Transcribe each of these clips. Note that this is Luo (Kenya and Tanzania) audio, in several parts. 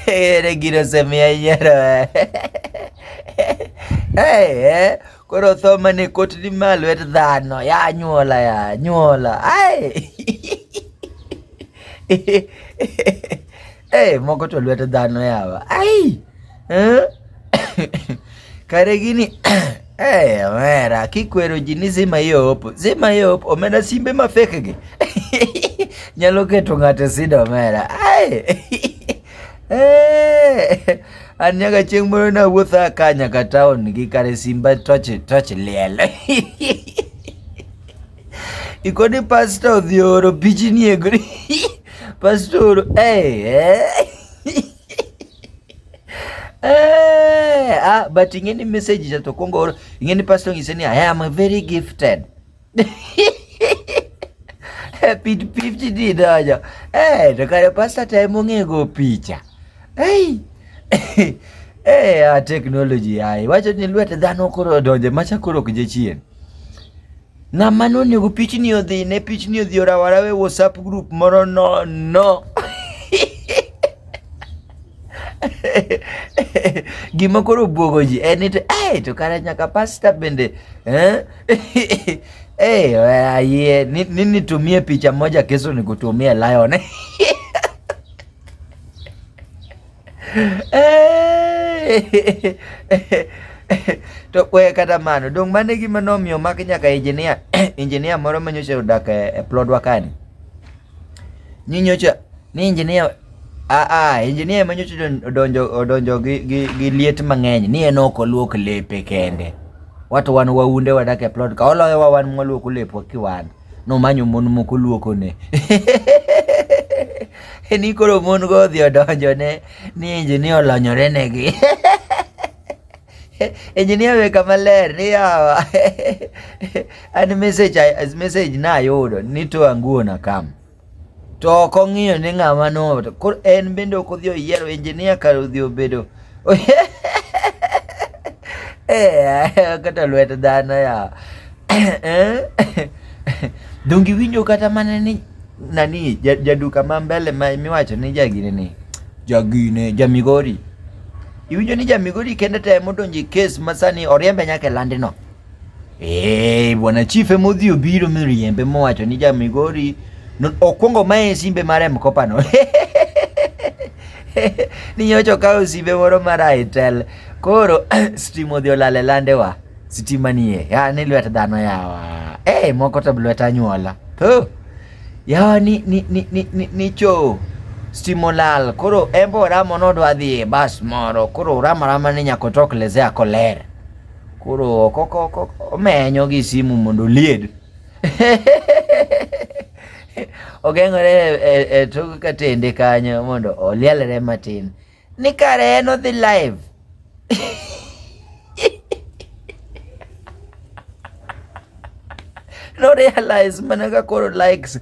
Ere gino semia nyero. Koro thoma ni kot ni malo et dhano ya anyuola. Moko to lwet dhano yawa. Kare gini omera kikwero ji ni zima yop omena simbe mafeke gi. Nyalo keto ng'ato sida omera. An nyaka chieng' moro na wuotha ka nyaka town gi kare simba toch liel. Ikoni pastor odhi oro pichni egri. Pastor but ingeni message cha to kongo oro. Ingeni pastor ngiseni I am very gifted. Pit 50 di dojo. To kare pastor time ngego picha. Technology wacho ni lwet dhano koro donje macha koro kje chien. Ng'ama nonego pichni odhi orawarawe WhatsApp group moro no. Gima koro buogo ji en to kare nyaka pastor bende nini tumie picha moja kesho nikutumie lion. To kwe kata mano dong mane gima nomiyo mak nyaka engineer moro manyocha odak e plodwa kani. Ninyocha ni engineer engineer manyocha odonjo gi liet mang'eny ni en ok oluok lepe kende. Watu wan waunde wadak e plod ka oloyo wan mwaluoko lepwa kiwan no manyo mon moko luoko ne. Ni koro mon go odhi odonjo ne ni engineer olonyore negi. Engineer weka maler ni yawa. An message na ayudo ni to anguo na kam. To ok ong'iyo ni ng'ama no. Koro en bende ok odhi oyiero engineer kar odhi obedo. Kata lwet dhano ya. Dongi winjo kata mana ni nani jaduka mambele miwacho ni Jamigori. Iwinjo ni Jamigori kende temo donji case masani oriembe nyake landino. Bwana chief emodhi obiro miriembe mowacho ni Jamigori okwongo mae simbe mare mkopano. Ni nyocho kao simbe moro mara itel. Koro stima odhi olale landewa. Stima niye. Ni lwet dhano yawa. Moko to lwet anyuola. Yawa ni cho. Stima olal. Koro embo oramo nodwa dhi bas moro. Koro oramo ni nyako tok lezea koler. Koro omenyo gi simu mondo lied. Ogeng'ore tok katende kanyo mondo olielre matin. Ni kare en odhi live. No realize managa koro likes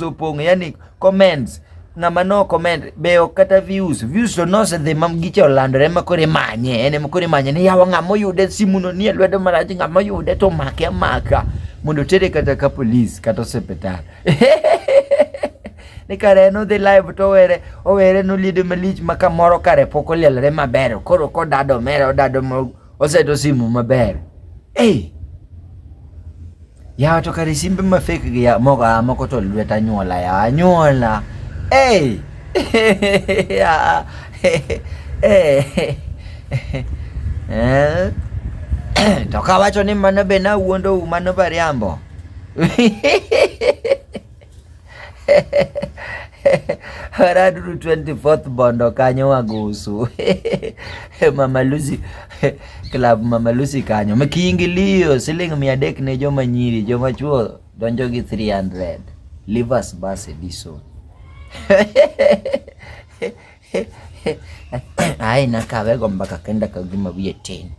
opong, yani comments. Ng'ama no comment beo kata views to nose dhi mamgiche olandore makore manye. Ene makore manye ni yawa ng'ama oyude simu no nie lwedo maraji ng'ama oyude to make amaka. Mondo tere kata ka police kata hospital. Ni kare no dhi live to owere no lido malich maka moro kare poko lielre maber. Koro kodado mera odado oseto simu maber. Ya to kare simbe mafake gi ya moko to lwet anyuola ya anyuola. To kawacho ni mano be na wuondo mano bariambo. Haraduru 24th bondo kanyo wagusu. Mama Lucy club Mama Lucy kanyo mekiingilio siling 300 ne joma nyiri, joma chuo donjo gi 300. Leave us bus edition. Ai nakawe gombaka kenda kagima wiye tin.